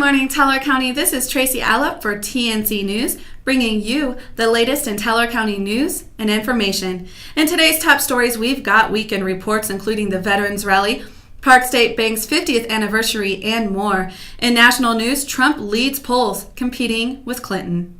morning, Teller County. This is Tracy Allop for TNC News, bringing you the latest in Teller County news and information. In today's top stories, we've got weekend reports, including the Veterans Rally, Park State Bank's 50th anniversary, and more. In national news, Trump leads polls, competing with Clinton.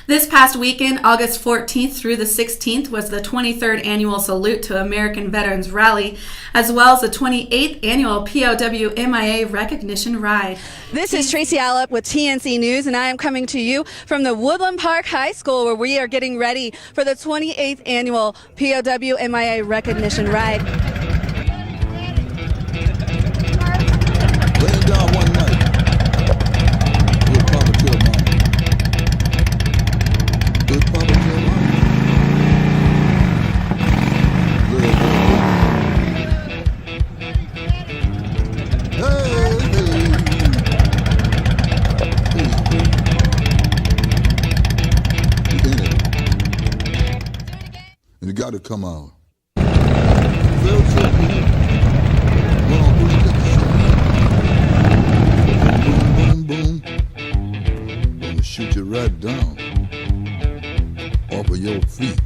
This past weekend, August 14th through the 16th, was the 23rd annual Salute to American Veterans Rally, as well as the 28th annual POW MIA Recognition Ride. This is Tracy Allop with TNC News, and I am coming to you from the Woodland Park High School, where we are getting ready for the 28th annual POW MIA Recognition Ride. And it got to come out. Boom, boom, boom. Gonna shoot you right down off of your feet.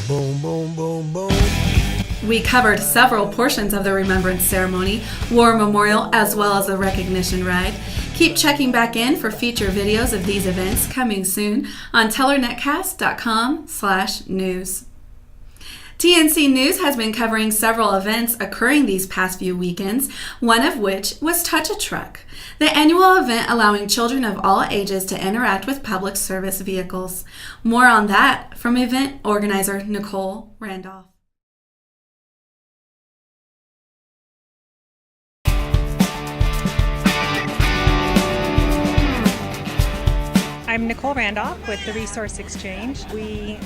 Boom, boom, boom, boom. We covered several portions of the Remembrance Ceremony, War Memorial, as well as the Recognition Ride. Keep checking back in for feature videos of these events coming soon on tellernetcast.com/news. TNC News has been covering several events occurring these past few weekends, one of which was Touch a Truck, the annual event allowing children of all ages to interact with public service vehicles. More on that from event organizer Nicole Randolph. I'm Nicole Randolph with the Resource Exchange. We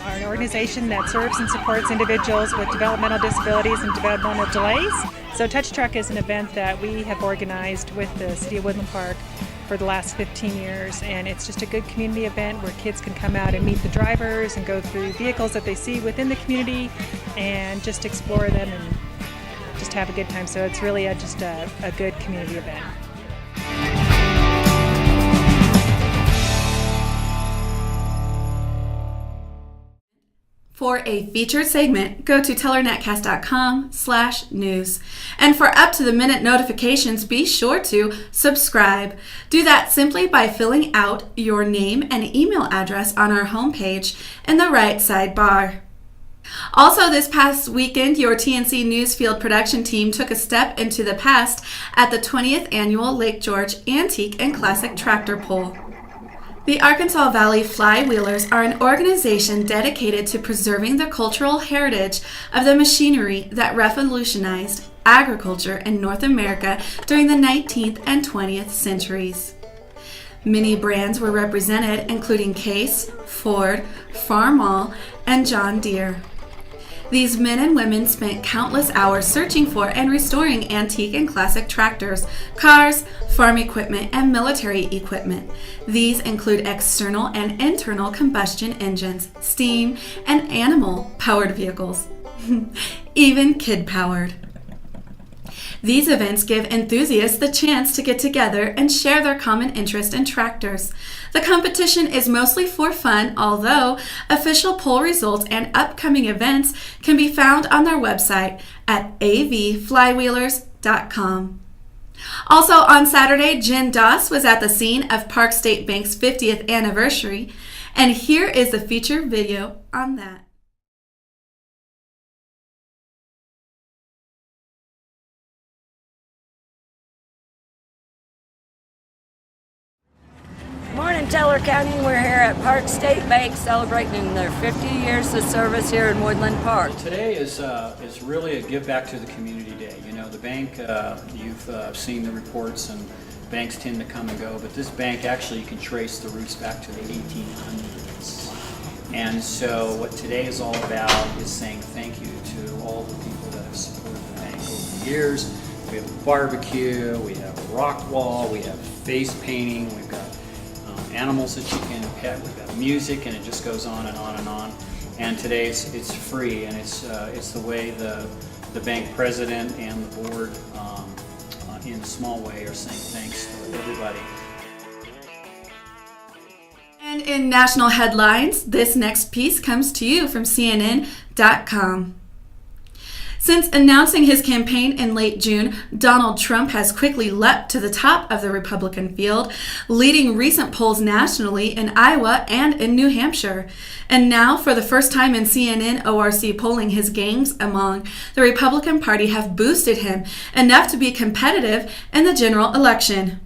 are an organization that serves and supports individuals with developmental disabilities and developmental delays. So Touch Truck is an event that we have organized with the City of Woodland Park for the last 15 years, and it's just a good community event where kids can come out and meet the drivers and go through vehicles that they see within the community and just explore them and just have a good time. So it's really just a good community event. For a featured segment, go to tellernetcast.com/news. And for up-to-the-minute notifications, be sure to subscribe. Do that simply by filling out your name and email address on our homepage in the right sidebar. Also, this past weekend, your TNC News Field production team took a step into the past at the 20th annual Lake George Antique and Classic Tractor Pull. The Arkansas Valley Flywheelers are an organization dedicated to preserving the cultural heritage of the machinery that revolutionized agriculture in North America during the 19th and 20th centuries. Many brands were represented, including Case, Ford, Farmall, and John Deere. These men and women spent countless hours searching for and restoring antique and classic tractors, cars, farm equipment, and military equipment. These include external and internal combustion engines, steam, and animal-powered vehicles, even kid-powered. These events give enthusiasts the chance to get together and share their common interest in tractors. The competition is mostly for fun, although official poll results and upcoming events can be found on their website at avflywheelers.com. Also on Saturday, Jen Doss was at the scene of Park State Bank's 50th anniversary, and here is the feature video on that. Morning, Teller County. We're here at Park State Bank celebrating their 50 years of service here in Woodland Park. Today is really a give back to the community day. You know, the bank, you've seen the reports, and banks tend to come and go, but this bank actually, you can trace the roots back to the 1800s. And so what today is all about is saying thank you to all the people that have supported the bank over the years. We have a barbecue, we have a rock wall, we have face painting, we've got animals that you can pet. We've got music, and it just goes on and on and on. And today it's free, and it's the way the bank president and the board, in a small way, are saying thanks to everybody. And in national headlines, this next piece comes to you from CNN.com. Since announcing his campaign in late June, Donald Trump has quickly leapt to the top of the Republican field, leading recent polls nationally in Iowa and in New Hampshire. And now, for the first time in CNN ORC polling, his gains among the Republican Party have boosted him enough to be competitive in the general election.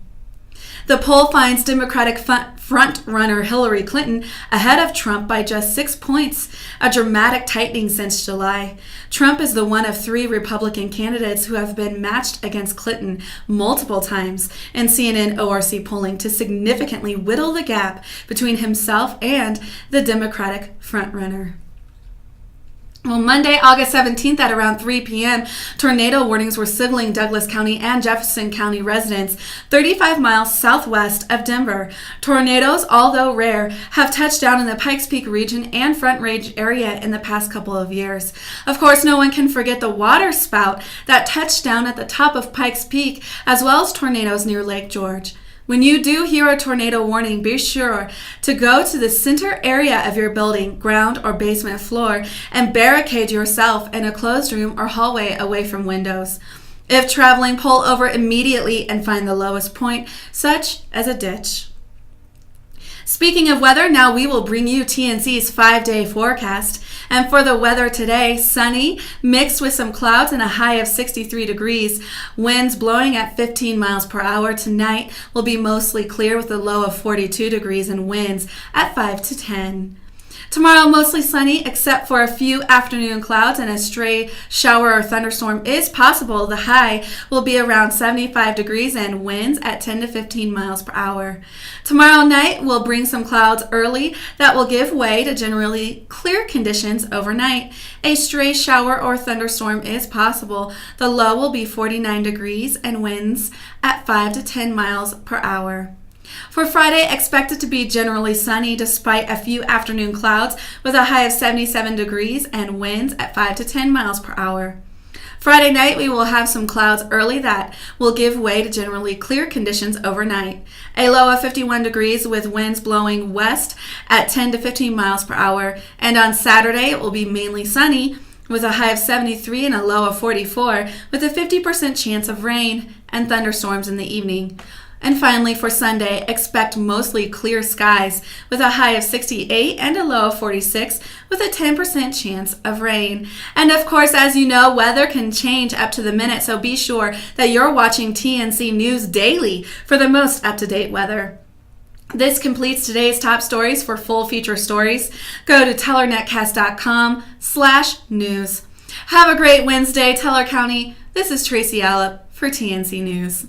The poll finds Democratic front-runner Hillary Clinton ahead of Trump by just 6 points, a dramatic tightening since July. Trump is the one of 3 Republican candidates who have been matched against Clinton multiple times in CNN ORC polling to significantly whittle the gap between himself and the Democratic frontrunner. Well, Monday, August 17th at around 3 p.m., tornado warnings were signaling Douglas County and Jefferson County residents 35 miles southwest of Denver. Tornadoes, although rare, have touched down in the Pikes Peak region and Front Range area in the past couple of years. Of course, no one can forget the water spout that touched down at the top of Pikes Peak, as well as tornadoes near Lake George. When you do hear a tornado warning, be sure to go to the center area of your building, ground or basement floor, and barricade yourself in a closed room or hallway away from windows. If traveling, pull over immediately and find the lowest point, such as a ditch. Speaking of weather, now we will bring you TNC's 5-day forecast. And for the weather today, sunny, mixed with some clouds and a high of 63 degrees. Winds blowing at 15 miles per hour. Tonight will be mostly clear with a low of 42 degrees and winds at 5 to 10. Tomorrow, mostly sunny, except for a few afternoon clouds, and a stray shower or thunderstorm is possible. The high will be around 75 degrees and winds at 10 to 15 miles per hour. Tomorrow night will bring some clouds early that will give way to generally clear conditions overnight. A stray shower or thunderstorm is possible. The low will be 49 degrees and winds at 5 to 10 miles per hour. For Friday, expect it to be generally sunny despite a few afternoon clouds with a high of 77 degrees and winds at 5 to 10 miles per hour. Friday night, we will have some clouds early that will give way to generally clear conditions overnight. A low of 51 degrees with winds blowing west at 10 to 15 miles per hour. And on Saturday, it will be mainly sunny with a high of 73 and a low of 44 with a 50% chance of rain and thunderstorms in the evening. And finally, for Sunday, expect mostly clear skies with a high of 68 and a low of 46 with a 10% chance of rain. And of course, as you know, weather can change up to the minute, so be sure that you're watching TNC News daily for the most up-to-date weather. This completes today's top stories. For full feature stories, go to tellernet.com/news. Have a great Wednesday, Teller County. This is Tracy Allop for TNC News.